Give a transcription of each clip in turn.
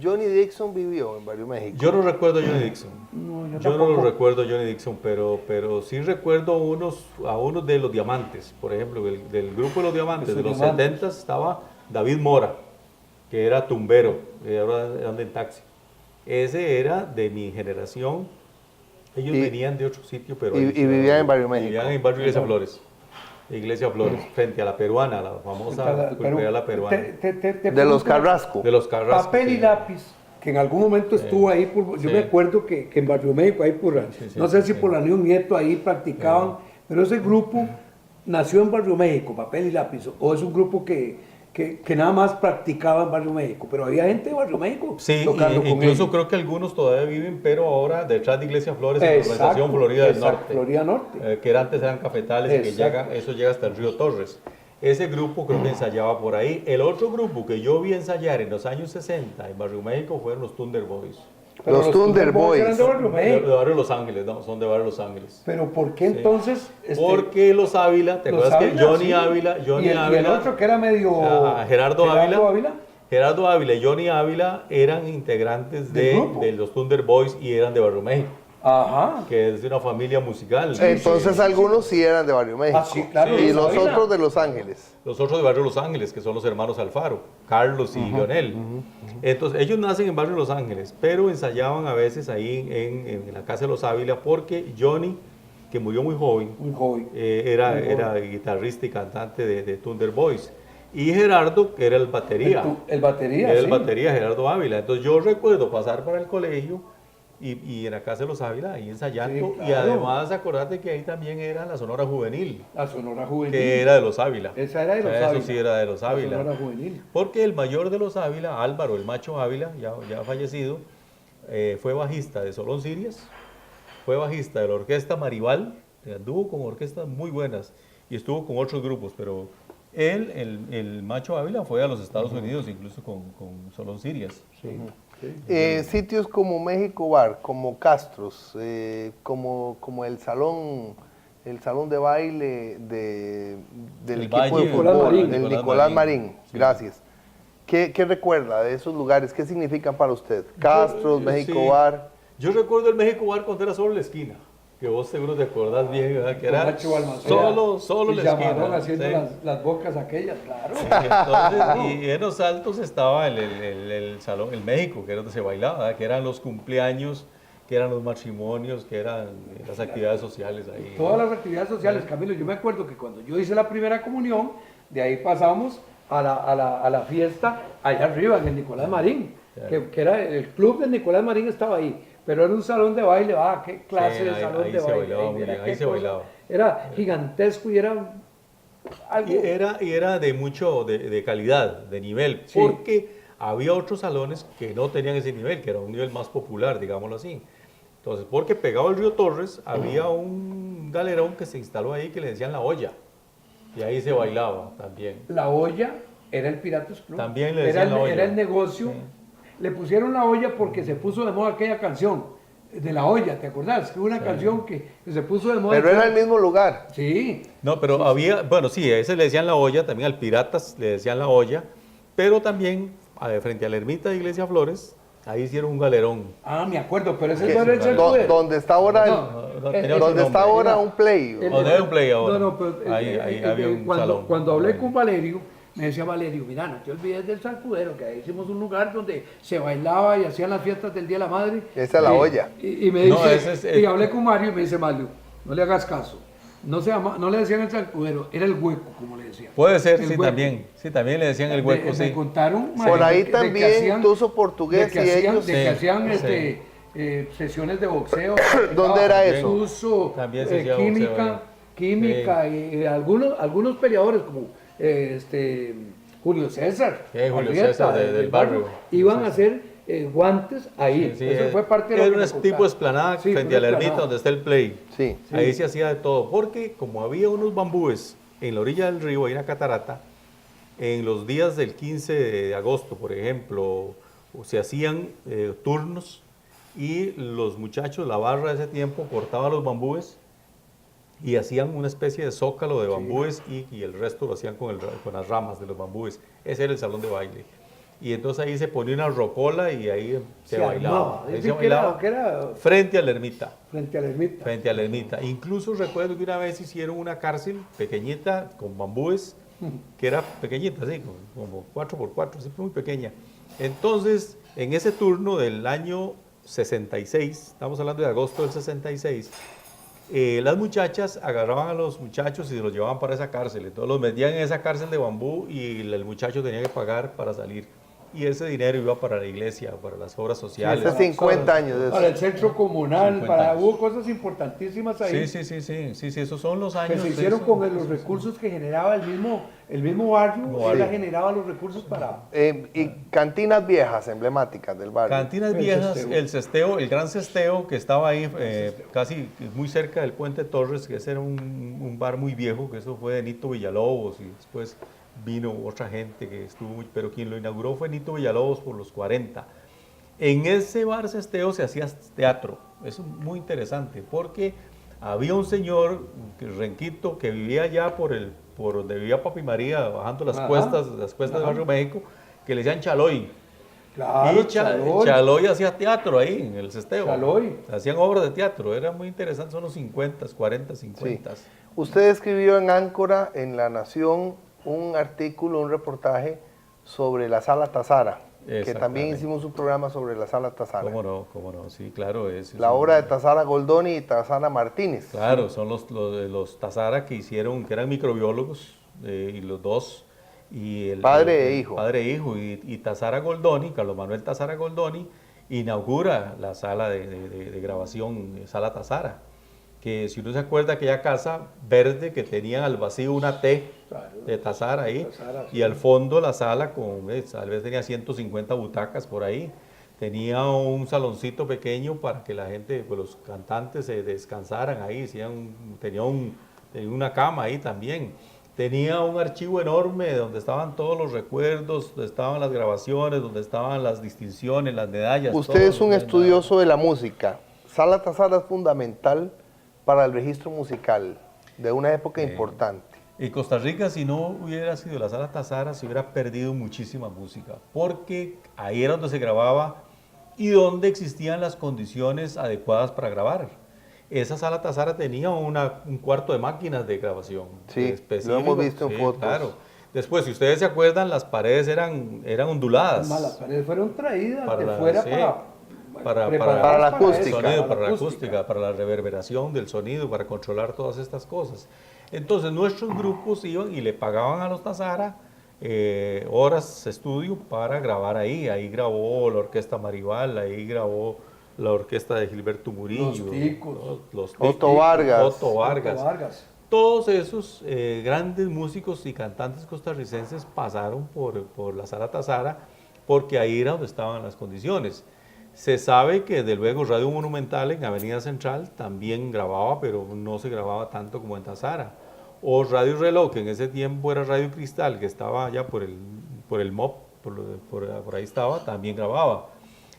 Johnny Dixon vivió en Barrio México. Yo no recuerdo a Johnny Dixon. No, Yo no lo recuerdo a Johnny Dixon, pero sí recuerdo a unos de los Diamantes, por ejemplo, del grupo de los Diamantes de los 70 estaba David Mora, que era tumbero, ahora anda en taxi. Ese era de mi generación. Ellos venían de otro sitio, pero y vivían en Barrio México. Vivían en Barrio Iglesia Flores. Iglesia Flores, frente a la peruana, la famosa pulpería La Peruana. De los Carrasco. De los Carrasco. Papel y lápiz, que en algún momento estuvo ahí, yo me acuerdo que en Barrio México, ahí por, no sé si por la Ni un Nieto ahí practicaban, pero ese grupo nació en Barrio México, Papel y Lápiz, o es un grupo que nada más practicaba en Barrio México, pero había gente de Barrio México tocando con incluso ellos. creo que algunos todavía viven, pero ahora detrás de Iglesia Flores, en la organización Florida del Norte. Florida Norte. Que antes eran cafetales y que eso llega hasta el río Torres. Ese grupo creo que ensayaba por ahí. El otro grupo que yo vi ensayar en los años 60 en Barrio México fueron los Thunder Boys. Pero los Thunder Boys eran de Barrio México. De Barrio Los Ángeles, no, son de Barrio Los Ángeles. Pero ¿por qué entonces? Porque los Ávila, ¿te acuerdas que Johnny Ávila, y el otro que era medio Gerardo Ávila y Johnny Ávila eran integrantes de los Thunder Boys y eran de Barrio México. Ajá. Que es de una familia musical. Entonces algunos sí eran de Barrio México. Sí, claro, y los otros de Los Ángeles. Los otros de Barrio Los Ángeles, que son los hermanos Alfaro, Carlos y Lionel. Entonces, ellos nacen en Barrio Los Ángeles, pero ensayaban a veces ahí en la casa de los Ávila, porque Johnny, que murió muy joven, era guitarrista y cantante de Thunder Boys. Y Gerardo, que era el batería. El batería, Era el batería, Gerardo Ávila. Entonces, yo recuerdo pasar para el colegio y en la casa de los Ávila, ahí ensayando. Sí, claro. Y además, acordate que ahí también era la Sonora Juvenil. La Sonora Juvenil. Que era de los Ávila. Esa era de los Ávila. Eso sí era de los Ávila. La Sonora Juvenil. Porque el mayor de los Ávila, Álvaro, el macho Ávila, ya fallecido, fue bajista de Solón Sirias, fue bajista de la orquesta Maribal, anduvo con orquestas muy buenas y estuvo con otros grupos, pero él, el macho Ávila, fue a los Estados Unidos, incluso con Solón Sirias. Sí. Sitios como México Bar, como Castros, como el salón de baile del equipo Valle, de fútbol, Marín. el Nicolás Marín. Sí. Gracias. ¿Qué recuerda de esos lugares? ¿Qué significan para usted? Castros, México sí. Bar. Yo recuerdo el México Bar cuando era solo la esquina, que vos seguro te acordás bien, ¿verdad? Que era solo la esquina. Haciendo las bocas aquellas, claro. Entonces, y en los altos estaba el salón, el México, que era donde se bailaba, ¿verdad? Que eran los cumpleaños, que eran los matrimonios, que eran las actividades sociales ahí. Todas las actividades sociales, Camilo. Yo me acuerdo que cuando yo hice la primera comunión, de ahí pasamos a la fiesta allá arriba, en el Nicolás Marín, que era el club del Nicolás Marín, estaba ahí. Pero era un salón de baile, qué clase de salón de baile. Ahí se bailaba. Era gigantesco y era algo... Y era de mucho, de calidad, de nivel, Sí. porque había otros salones que no tenían ese nivel, que era un nivel más popular, digámoslo así. Entonces, porque pegado al río Torres, había un galerón que se instaló ahí que le decían La Olla, y ahí se bailaba también. La Olla era el Piratas Club. También le decían La Olla. Era el negocio. Sí. Le pusieron La Olla porque se puso de moda aquella canción de La Olla, ¿te acordás? Que hubo una canción que se puso de moda. Pero era el mismo lugar. Sí. No, pero había, bueno, sí, a ese le decían La Olla, también al Piratas le decían La Olla, pero también frente a la ermita de Iglesia Flores, ahí hicieron un galerón. Me acuerdo, pero ese no era el Salcudero. Donde está ahora donde está ahora un play. Donde hay un play ahora. No, pero ahí había un salón. Cuando hablé con Valerio, me decía Valerio, mira, no te olvides del Salcudero, que ahí hicimos un lugar donde se bailaba y hacían las fiestas del Día de la Madre. Esa es La Olla. Y me dice, y hablé con Mario y me dice, Mario, no le hagas caso. No le decían el Salcudero, era el hueco, como le decían. Puede ser, sí, también. Sí, también le decían el hueco, sí. Me contaron, Mario, por ahí también tuso portugués y ellos. De que hacían sesiones de boxeo. ¿Dónde era eso? Tuso, también se hacía química y algunos peleadores como Julio César. Julio César del barrio. Iban a hacer guantes ahí. Eso fue parte de lo que era un tipo de esplanada frente a la ermita donde está el play. Sí. Ahí se hacía de todo, porque como había unos bambúes en la orilla del río, hay una catarata, en los días del 15 de agosto, por ejemplo, se hacían turnos y los muchachos, la barra de ese tiempo, cortaban los bambúes y hacían una especie de zócalo de bambúes y el resto lo hacían con las ramas de los bambúes. Ese era el salón de baile. y entonces ahí se ponía una rocola y ahí se bailaba. armaba. Ahí Dice se que era- bailaba que era frente a la ermita. frente a la ermita. Frente a la ermita. Incluso recuerdo que una vez hicieron una cárcel pequeñita con bambúes, que era pequeñita, así, como 4x4, siempre muy pequeña. Entonces, en ese turno del año 66, estamos hablando de agosto del 66, las muchachas agarraban a los muchachos y se los llevaban para esa cárcel. Entonces los metían en esa cárcel de bambú y el muchacho tenía que pagar para salir. Y ese dinero iba para la iglesia, para las obras sociales. Hace 50 años de eso. Para el centro comunal, 50 para, años. hubo cosas importantísimas ahí. Sí, esos son los años. Que se de hicieron eso. con los recursos que generaba el mismo barrio, barrio. él generaba los recursos para... Y cantinas viejas, emblemáticas del barrio. Cantinas El viejas, Cesteo. el Cesteo, el Gran Cesteo, que estaba ahí casi muy cerca del Puente Torres, que ese era un bar muy viejo, que eso fue de Nito Villalobos, y después vino otra gente que estuvo, pero quien lo inauguró fue Nito Villalobos por los 40. En ese bar Cesteo se hacía teatro, eso es muy interesante, porque había un señor, Renquito, que vivía allá por donde vivía Papi María, bajando las Ajá. cuestas de Ajá. Barrio México, que le decían Chaloy. Claro, Y Chaloy. Chaloy hacía teatro ahí en el Cesteo. Chaloy. Hacían obras de teatro, era muy interesante, son los 50, 40, 50. Sí. Usted escribió en Áncora, en La Nación, un artículo, un reportaje sobre la Sala Tazara, que también Exactamente. hicimos un programa sobre la Sala Tazara. Cómo no, sí, claro. La obra de Tazara Goldoni y Tazara Martínez. Claro, son los Tazara que hicieron, que eran microbiólogos, y los dos. Y Padre e hijo. Padre e hijo. Y Tazara Goldoni, Carlos Manuel Tazara Goldoni, inaugura la sala de grabación, Sala Tazara. Que si uno se acuerda, aquella casa verde que tenía al vacío una T Claro. de Tazara ahí, Tazara, y sí. al fondo la sala con, tal vez tenía 150 butacas por ahí. Tenía un saloncito pequeño para que la gente, pues los cantantes se descansaran ahí, tenía una cama ahí también. Tenía un archivo enorme donde estaban todos los recuerdos, donde estaban las grabaciones, donde estaban las distinciones, las medallas. Usted todo, es un ¿no? estudioso de la música. Sala Tazara es fundamental para el registro musical de una época importante. En Costa Rica, si no hubiera sido la Sala Tazara, se hubiera perdido muchísima música, porque ahí era donde se grababa y donde existían las condiciones adecuadas para grabar. Esa Sala Tazara tenía un cuarto de máquinas de grabación. Sí, específico. lo hemos visto en fotos. Claro. Después, si ustedes se acuerdan, las paredes eran onduladas. Las paredes fueron traídas Para de la- fuera sí, para para la acústica. eso, Sonido, para la acústica, para la reverberación del sonido, para controlar todas estas cosas. Entonces nuestros grupos iban y le pagaban a los Tazara horas de estudio para grabar ahí. Ahí grabó la Orquesta Maribal, ahí grabó la orquesta de Gilberto Murillo. Los Ticos. Los Otto Ticos, Vargas. Otto Vargas. Otto Vargas. Todos esos grandes músicos y cantantes costarricenses pasaron por la Sala Tazara porque ahí era donde estaban las condiciones. Se sabe que de luego Radio Monumental en Avenida Central también grababa, pero no se grababa tanto como en Tazara. O Radio Reloj, que en ese tiempo era Radio Cristal, que estaba allá por el MOP, por ahí estaba, también grababa.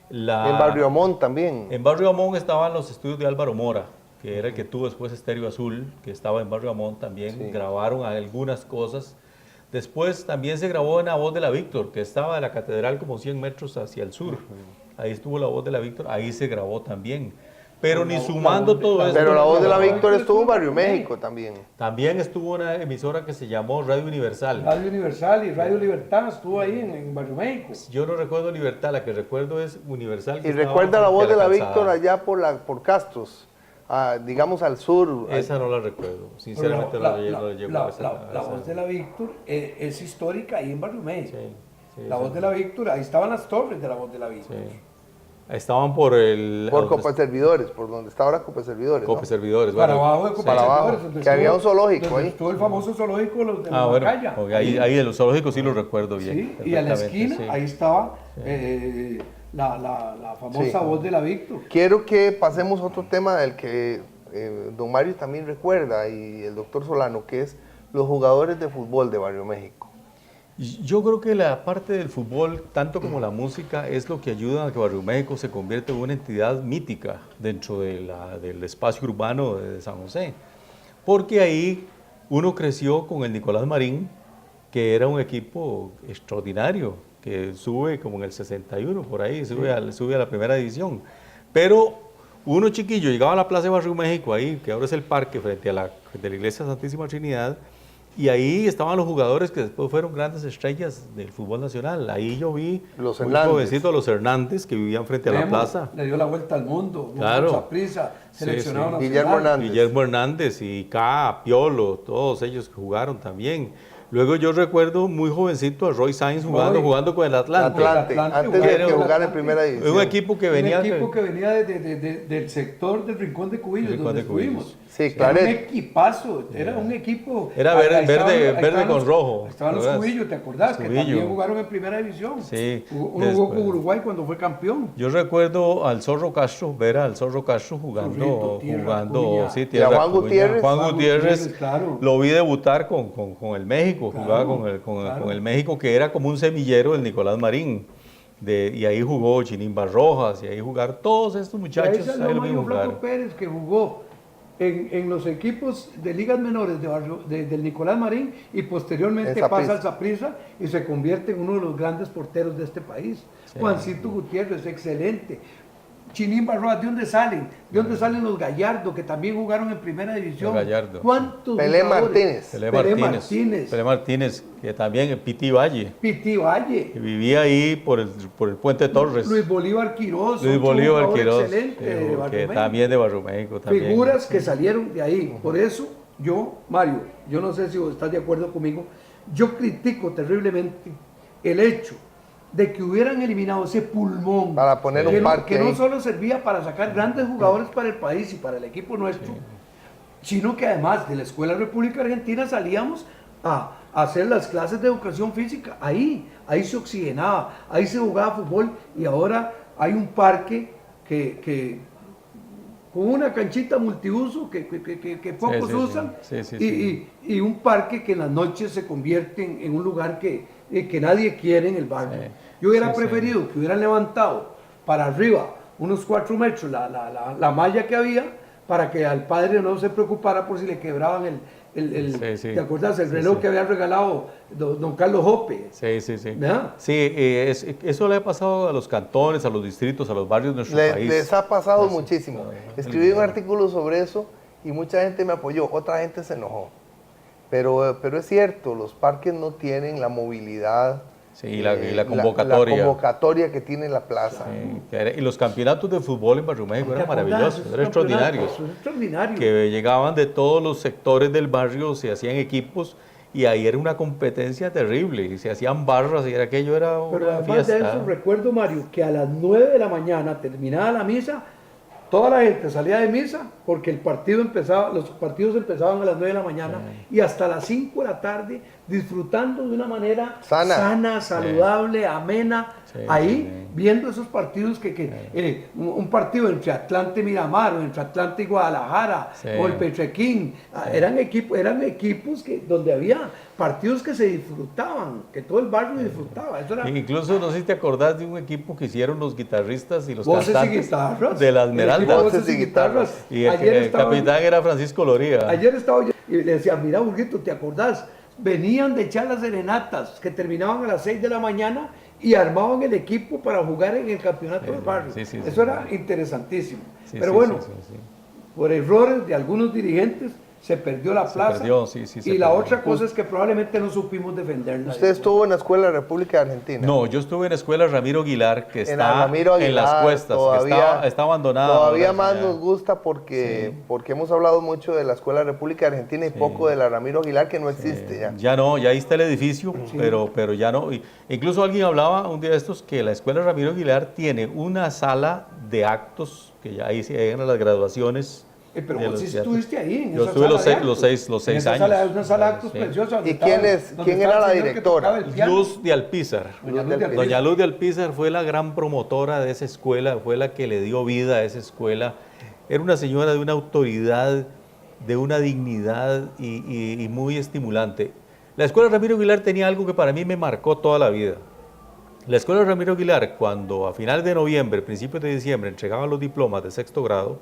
En Barrio Amón también. En Barrio Amón estaban los estudios de Álvaro Mora, que era el que tuvo después Estéreo Azul, que estaba en Barrio Amón también, Sí. grabaron algunas cosas. Después también se grabó en La Voz de la Víctor, que estaba de la catedral como 100 metros hacia el sur. Ahí estuvo La Voz de la Víctor, ahí se grabó también. Pero ni sumando todo eso. Pero la voz de la Víctor Víctor estuvo en Barrio México. México también. También estuvo una emisora que se llamó Radio Universal. Radio Universal y Radio Libertad estuvo ahí en Barrio México. Yo no recuerdo Libertad, la que recuerdo es Universal. que Y estaba recuerda la frente voz a de la calzada. Víctor allá por Castros, digamos al sur. Esa no la recuerdo, sinceramente Pero no llego a esa. la voz de la Víctor es histórica ahí en Barrio México. Sí, La voz de la Víctor, ahí estaban las torres de la voz de la Víctor. Sí. Estaban por el... Por donde- Copa Servidores, por donde está ahora Copa Servidores. ¿no? Copa Servidores. Para bueno, abajo de sí. Copa Para abajo, Servidores, donde que había estuvo- un zoológico donde ahí. Estuvo el famoso zoológico los de Ah, bueno, Macaya. porque ahí de los zoológicos sí lo recuerdo bien. Sí, y a la perfectamente, esquina, sí. ahí estaba la famosa Sí. voz de la Víctor. Quiero que pasemos a otro tema del que don Mario también recuerda y el doctor Solano, que es los jugadores de fútbol de Barrio México. Yo creo que la parte del fútbol, tanto como la música, es lo que ayuda a que Barrio México se convierta en una entidad mítica dentro del espacio urbano de San José. Porque ahí uno creció con el Nicolás Marín, que era un equipo extraordinario. que sube como en el 61, por ahí, sube a la primera división. Pero uno chiquillo llegaba a la Plaza de Barrio México, ahí, que ahora es el parque, frente a la iglesia Santísima Trinidad, y ahí estaban los jugadores que después fueron grandes estrellas del fútbol nacional. Ahí yo vi Los un Hernández. jovencito, los Hernández, que vivían frente a la plaza. Le dio la vuelta al mundo, Claro. Saprissa, seleccionado nacional. Guillermo Hernández. Guillermo Hernández y K, Piolo, todos ellos que jugaron también. Luego yo recuerdo muy jovencito a Roy Sainz jugando con el Atlante. Atlante, antes de que jugara en primera división. Un equipo que venía... Un equipo que venía del sector del Rincón de Cubillos, Rincón donde de Cubillos. estuvimos. Sí, Era claro. un equipazo, era un equipo... Era Ahí verde estaban con los- rojo. Estaban los ¿verdad? Cubillos, ¿te acordás? Que Cubillo. también jugaron en primera división. Sí, Uno jugó con después. Uruguay cuando fue campeón. Yo recuerdo al Zorro Castro, ver al Zorro Castro jugando, Zorrito, Tierra Cuña. sí, Y a Tierra Juan Cuña. Gutiérrez. Juan Juan Gutiérrez, Gutiérrez, claro. lo vi debutar con el México, Claro, jugaba claro. con el México, que era como un semillero del Nicolás Marín. Y ahí jugó Chinimba Rojas, y ahí jugaron todos estos muchachos. Y ahí salió ahí lo vi Mario jugar. Flaco Pérez, que jugó en los equipos de ligas menores del Nicolás Marín y posteriormente En Saprissa. pasa al Saprissa y se convierte en uno de los grandes porteros de este país. Sí. Juancito Gutiérrez, excelente. Chinimba Rojas, ¿de dónde salen? ¿De dónde salen los Gallardo, que también jugaron en primera división? Los Gallardo. ¿Cuántos Pelé jugadores? Martínez. Pelé Martínez, que también Piti Valle, Piti Valle. que vivía ahí por el Puente Torres. Luis Bolívar Quiroz. Luis otro Bolívar jugador Quiroz, excelente de Barrio que México. también de Barrio México. También. Figuras que salieron de ahí. Por eso yo, Mario, yo no sé si vos estás de acuerdo conmigo, yo critico terriblemente el hecho de que hubieran eliminado ese pulmón Para poner que un no- parque que no ahí. solo servía para sacar grandes jugadores para el país y para el equipo nuestro, sino que además de la Escuela República Argentina salíamos a hacer las clases de educación física. Ahí se oxigenaba, ahí se jugaba fútbol y ahora hay un parque que con una canchita multiuso que pocos sí, usan sí. y un parque que en las noches se convierte en un lugar que nadie quiere en el barrio. Sí. Yo hubiera Sí, preferido que hubieran levantado para arriba unos 4 metros la malla que había para que al padre no se preocupara por si le quebraban ¿te acuerdas? El reloj que había regalado don Carlos Jope. Sí. ¿Verdad? Sí, eso le ha pasado a los cantones, a los distritos, a los barrios de nuestro país. Les ha pasado Sí. muchísimo. Escribí un artículo sobre eso y mucha gente me apoyó, otra gente se enojó. Pero es cierto, los parques no tienen la movilidad. Sí, y la convocatoria. La convocatoria que tiene la plaza. Y los campeonatos de fútbol en Barrio México eran maravillosos, eran extraordinarios. Extraordinarios. Que llegaban de todos los sectores del barrio, se hacían equipos y ahí era una competencia terrible. Y se hacían barras y aquello era Pero una además de fiesta. eso, recuerdo, Mario, que a las 9 de la mañana, terminada la misa, toda la gente salía de misa porque los partidos empezaban a las 9 de la mañana y hasta las 5 de la tarde, disfrutando de una manera sana, saludable, amena, viendo esos partidos un partido entre Atlante Miramar o entre Atlante y Guadalajara o el Petrequín, eran equipos donde había partidos que se disfrutaban, que todo el barrio disfrutaba. Eso era Incluso no sé si te acordás de un equipo que hicieron los guitarristas y los voces y cantantes guitarras. de la Esmeralda. Voces y guitarras. Y el capitán era Francisco Loría. Ayer estaba yo y le decía, mira, Burguito, ¿te acordás? Venían de echar las serenatas que terminaban a las 6 de la mañana y armaban el equipo para jugar en el campeonato del barrio. Eso era interesantísimo. Pero bueno, por errores de algunos dirigentes se perdió la plaza. Y la otra cosa es que probablemente no supimos defenderla. ¿Usted estuvo en la Escuela República Argentina? No, yo estuve en la Escuela Ramiro Aguilar, que está Ramiro Aguilar, en las cuestas, que está abandonada. Todavía ahora, más ya. nos gusta porque hemos hablado mucho de la Escuela República Argentina y poco de la Ramiro Aguilar, que no existe ya. Ya no, ya ahí está el edificio, pero ya no. Incluso alguien hablaba un día de estos que la Escuela Ramiro Aguilar tiene una sala de actos, que ya ahí se llegan a las graduaciones. Pero vos sí estuviste ahí. En yo esa estuve sala los seis años. Es una sala de actos preciosa. ¿Y quién era la directora? Luz de Alpizar. Doña Luz de Alpizar fue la gran promotora de esa escuela, fue la que le dio vida a esa escuela. Era una señora de una autoridad, de una dignidad y muy estimulante. La Escuela Ramiro Aguilar tenía algo que para mí me marcó toda la vida. La Escuela Ramiro Aguilar, cuando a finales de noviembre, principios de diciembre, entregaban los diplomas de 6º grado,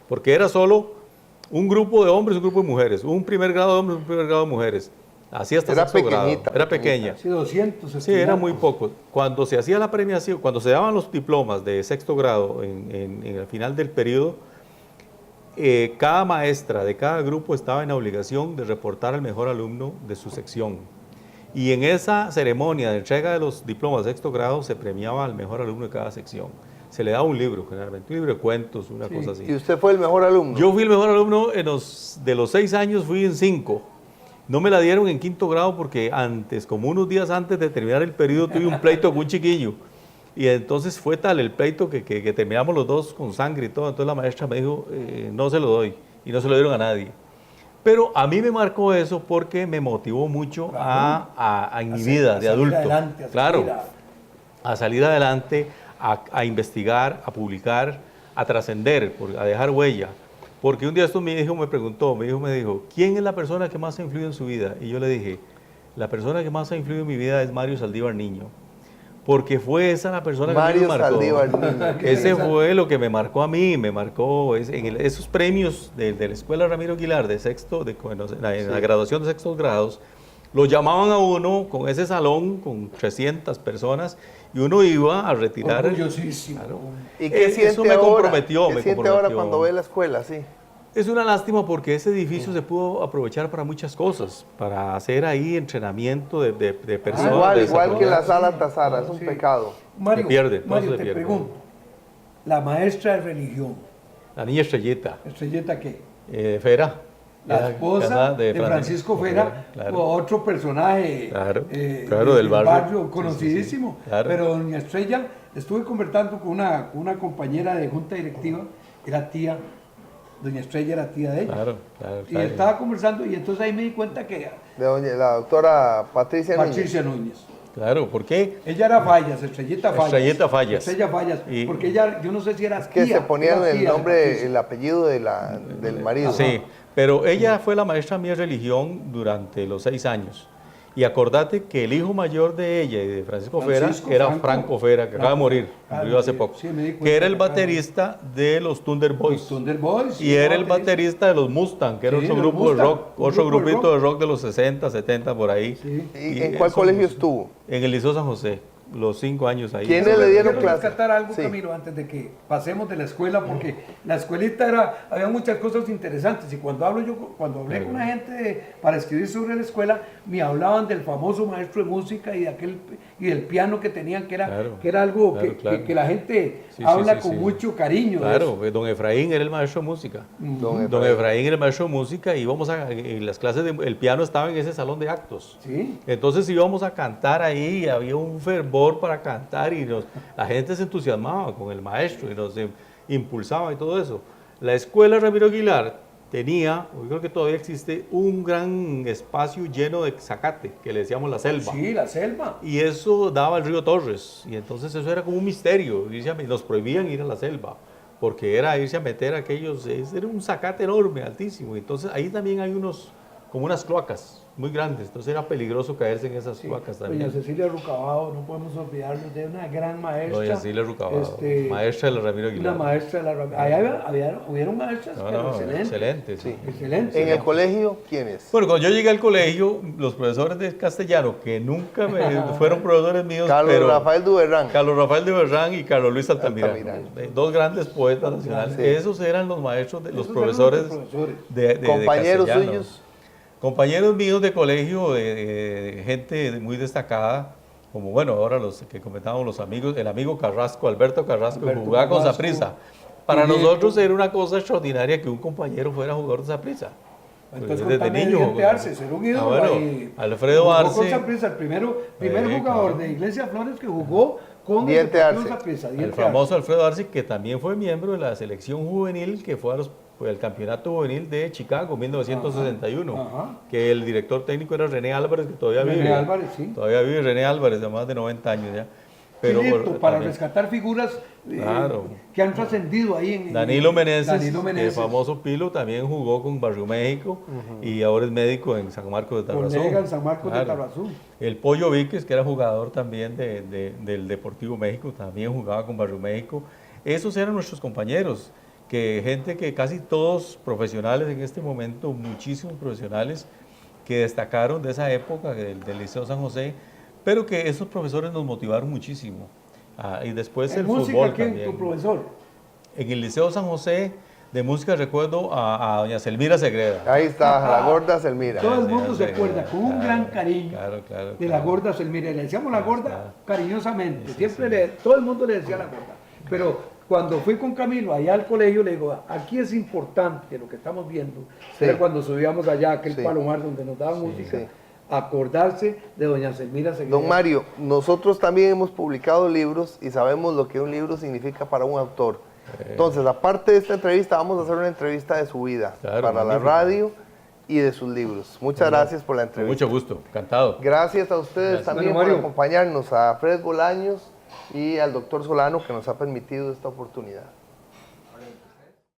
porque era solo un grupo de hombres y un grupo de mujeres, un primer grado de hombres y un primer grado de mujeres. Así hasta Era sexto grado. pequeñita, Era pequeña. Sí, 200. Sí, era estudiantes. muy poco. Cuando se hacía la premiación, cuando se daban los diplomas de sexto grado en el final del periodo, cada maestra de cada grupo estaba en la obligación de reportar al mejor alumno de su sección. Y en esa ceremonia de entrega de los diplomas de sexto grado se premiaba al mejor alumno de cada sección. Se le daba un libro, generalmente, un libro de cuentos, una cosa así. ¿Y usted fue el mejor alumno? Yo fui el mejor alumno de los 6 años, fui en 5. No me la dieron en quinto grado porque antes, como unos días antes de terminar el periodo, tuve un pleito con un chiquillo. Y entonces fue tal el pleito que terminamos los dos con sangre y todo. Entonces la maestra me dijo, no se lo doy. Y no se lo dieron a nadie. Pero a mí me marcó eso porque me motivó mucho en mi vida de adulto. Claro, a salir adelante, a investigar, a publicar, a trascender, a dejar huella. Porque un día mi hijo me preguntó, mi hijo me dijo, ¿quién es la persona que más ha influido en su vida? Y yo le dije, la persona que más ha influido en mi vida es Mario Saldívar Niño. Porque fue esa la persona que me marcó. Saldívar Niño. Ese fue lo que me marcó a mí, me marcó esos premios de la Escuela Ramiro Aguilar de sexto, en la graduación de sextos grados, lo llamaban a uno con ese salón con 300 personas y uno iba a retirar. Orgullosísimo. Claro. ¿Y qué siente Eso me ahora? comprometió. ¿Qué siente ahora cuando ve la escuela? Sí. Es una lástima porque ese edificio se pudo aprovechar para muchas cosas, para hacer ahí entrenamiento de personas. Igual que la sala Tazara, es un pecado. Mario, Se pierde, todo Mario, se te pierde. pregunto, la maestra de religión, La niña Estrellita, ¿Estrelleta qué? Fera. La era esposa casada de Francisco Fera, claro. otro personaje Claro, del barrio. conocidísimo. Sí, claro. Pero doña Estrella, estuve conversando con una compañera de junta directiva, era tía, doña Estrella era tía de ella. Claro. Y estaba conversando y entonces ahí me di cuenta que La doctora Patricia Núñez. Patricia Núñez. Claro, ¿por qué? Ella era Fallas, Estrellita Fallas. Estrellita Fallas. Estrella Fallas, Y- porque ella, yo no sé si era Que tía, se ponían era el tía de nombre, Patricia. el apellido del marido. Sí, pero ella fue la maestra mía de religión durante los 6 años. Y acordate que el hijo mayor de ella y de Francisco Fera era Franco Fera, que acaba de morir, murió hace poco, sí, me di cuenta que era el que acaba de baterista de los Thunder Boys. Los Thunder Boys. Y era el baterista de los Mustang, que era Sí, otro los grupo de Mustang, rock, un otro grupo de grupito rock. de rock de los 60, 70 por ahí. Sí. ¿Y en cuál eso- colegio estuvo? En el Liceo San José, los 5 años ahí. ¿Quiénes le dieron Quiero clase? rescatar algo, Sí. Camilo, antes de que pasemos de la escuela, porque la escuelita había muchas cosas interesantes. Y cuando hablé con la gente para escribir sobre la escuela, me hablaban del famoso maestro de música y del piano que tenían, que era, Claro, que era algo claro, claro. que la gente Sí, habla sí, con sí. mucho cariño. de Claro, eso. pues, don Efraín era el maestro de música. Don Don Efraín. Efraín era el maestro de música y en las clases el piano estaba en ese salón de actos. Sí. Entonces íbamos a cantar ahí, y había un fervor para cantar y la gente se entusiasmaba con el maestro y nos impulsaba y todo eso. La escuela Ramiro Aguilar tenía, yo creo que todavía existe, un gran espacio lleno de zacate, que le decíamos la selva. Sí, la selva. Y eso daba al río Torres. Y entonces eso era como un misterio. Nos prohibían ir a la selva. Porque era irse a meter aquellos. Era un zacate enorme, altísimo. Entonces ahí también hay como unas cloacas muy grandes. Entonces era peligroso caerse en esas Sí, cloacas doña también. Cecilia Rucabado, no podemos olvidarnos de una gran maestra. Doña Cecilia Rucabado, este, maestra de la Ramiro Aguilar. Una maestra de la hubieron maestras, pero excelentes. Excelente, sí. Excelentes. ¿En el colegio quiénes? Bueno, cuando yo llegué al colegio, los profesores de castellano, que nunca fueron profesores míos, Carlos pero Rafael Duberrán. Carlos Rafael de Berrán y Carlos Luis Altamirano, Altamirano. dos grandes poetas nacionales. Sí. Esos eran los maestros, los Esos profesores eran los profesores. de Compañeros castellano. suyos. Compañeros míos de colegio, de gente muy destacada, como bueno, ahora los que comentábamos los amigos, el amigo Carrasco, Alberto Carrasco, que jugaba con Carrasco, Saprissa. Para Pinedo. nosotros era una cosa extraordinaria que un compañero fuera jugador de Saprissa. Entonces, Desde contame niño. de Gente Arce, ser un ídolo bueno, ahí. Alfredo Jugó Arce. con Saprissa, el primer jugador claro. de Iglesia Flores que jugó con Diente el Arce. Saprissa, El Diente famoso Alfredo Arce, que también fue miembro de la selección juvenil que fue al campeonato juvenil de Chicago 1961, Ajá. que el director técnico era René Álvarez, que todavía René vive. Álvarez, sí. Todavía vive René Álvarez, de más de 90 años ya. Chilito, bueno, para también rescatar figuras Claro. que han trascendido ahí en Danilo Meneses, Danilo el Meneses. famoso Pilo, también jugó con Barrio México y ahora es médico en San Marcos de Tarrazú. Colega en San Marcos de Claro. Tarrazú. El Pollo Víquez, que era jugador también del Deportivo México, también jugaba con Barrio México. Esos eran nuestros compañeros, gente que casi todos profesionales en este momento, muchísimos profesionales, que destacaron de esa época, del Liceo San José, pero que esos profesores nos motivaron muchísimo. Y después el música, fútbol ¿quién también. tu profesor? En el Liceo San José de música recuerdo a doña Selmira Segreda. Ahí está, la gorda Selmira. Todo el mundo se Segreda, acuerda con un gran cariño de la gorda Selmira. Le decíamos la gorda cariñosamente. Siempre todo el mundo le decía la gorda. Pero cuando fui con Camilo allá al colegio, le digo, aquí es importante lo que estamos viendo. Sí. Era cuando subíamos allá a aquel Sí. palomar donde nos daban música, sí. acordarse de doña Selmira Segreda. Don Mario, nosotros también hemos publicado libros y sabemos lo que un libro significa para un autor. Entonces, aparte de esta entrevista, vamos a hacer una entrevista de su vida Claro, para la magnífico. radio y de sus libros. Muchas gracias por la Con entrevista. mucho gusto, encantado. Gracias a ustedes Gracias. también Bueno, por Mario. acompañarnos, a Fred Bolaños y al doctor Solano que nos ha permitido esta oportunidad.